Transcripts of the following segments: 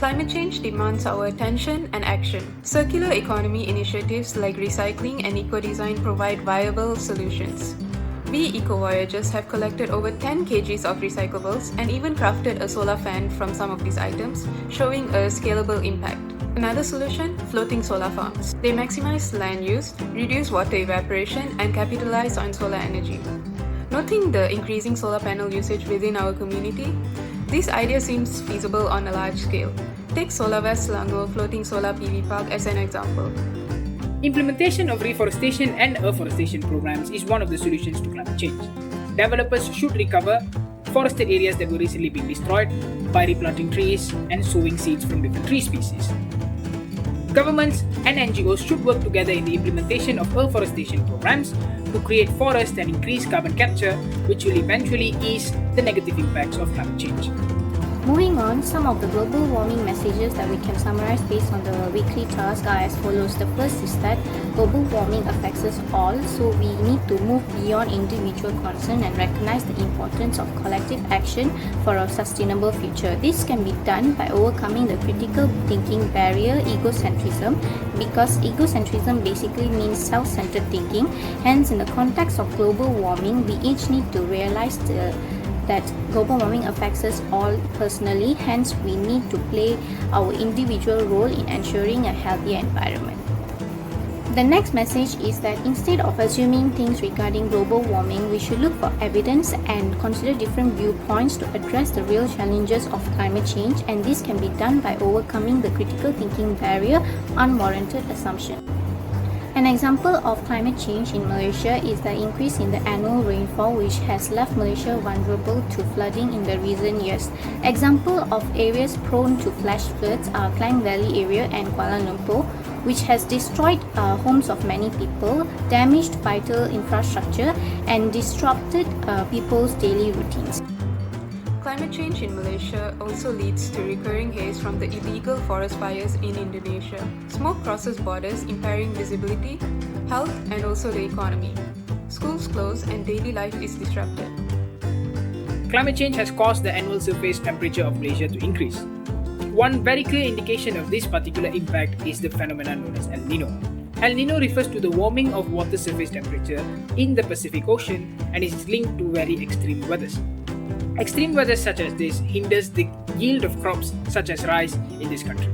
Climate change demands our attention and action. Circular economy initiatives like recycling and eco-design provide viable solutions. We EcoVoyagers have collected over 10 kgs of recyclables and even crafted a solar fan from some of these items, showing a scalable impact. Another solution, floating solar farms. They maximize land use, reduce water evaporation, and capitalize on solar energy. Noting the increasing solar panel usage within our community, this idea seems feasible on a large scale. Take SolarWest Selangor floating solar PV park as an example. Implementation of reforestation and afforestation programs is one of the solutions to climate change. Developers should recover forested areas that were recently being destroyed by replanting trees and sowing seeds from different tree species. Governments and NGOs should work together in the implementation of afforestation programs to create forests and increase carbon capture, which will eventually ease the negative impacts of climate change. Moving on, some of the global warming messages that we can summarize based on the weekly task are as follows. The first is that global warming affects us all, so we need to move beyond individual concern and recognize the importance of collective action for a sustainable future. This can be done by overcoming the critical thinking barrier, egocentrism, because egocentrism basically means self-centered thinking. Hence, in the context of global warming, we each need to realize that global warming affects us all personally, hence we need to play our individual role in ensuring a healthier environment. The next message is that instead of assuming things regarding global warming, we should look for evidence and consider different viewpoints to address the real challenges of climate change, and this can be done by overcoming the critical thinking barrier, unwarranted assumption. An example of climate change in Malaysia is the increase in the annual rainfall, which has left Malaysia vulnerable to flooding in the recent years. Example of areas prone to flash floods are Klang Valley area and Kuala Lumpur, which has destroyed homes of many people, damaged vital infrastructure, and disrupted people's daily routines. Climate change in Malaysia also leads to recurring haze from the illegal forest fires in Indonesia. Smoke crosses borders, impairing visibility, health, and also the economy. Schools close and daily life is disrupted. Climate change has caused the annual surface temperature of Malaysia to increase. One very clear indication of this particular impact is the phenomenon known as El Nino. El Nino refers to the warming of water surface temperature in the Pacific Ocean and is linked to very extreme weathers. Extreme weather such as this hinders the yield of crops such as rice in this country.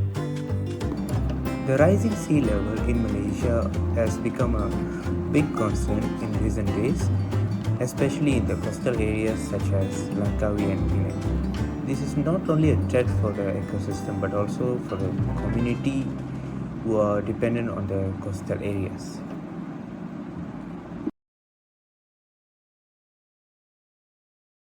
The rising sea level in Malaysia has become a big concern in recent days, especially in the coastal areas such as Langkawi and Penang. This is not only a threat for the ecosystem but also for the community who are dependent on the coastal areas.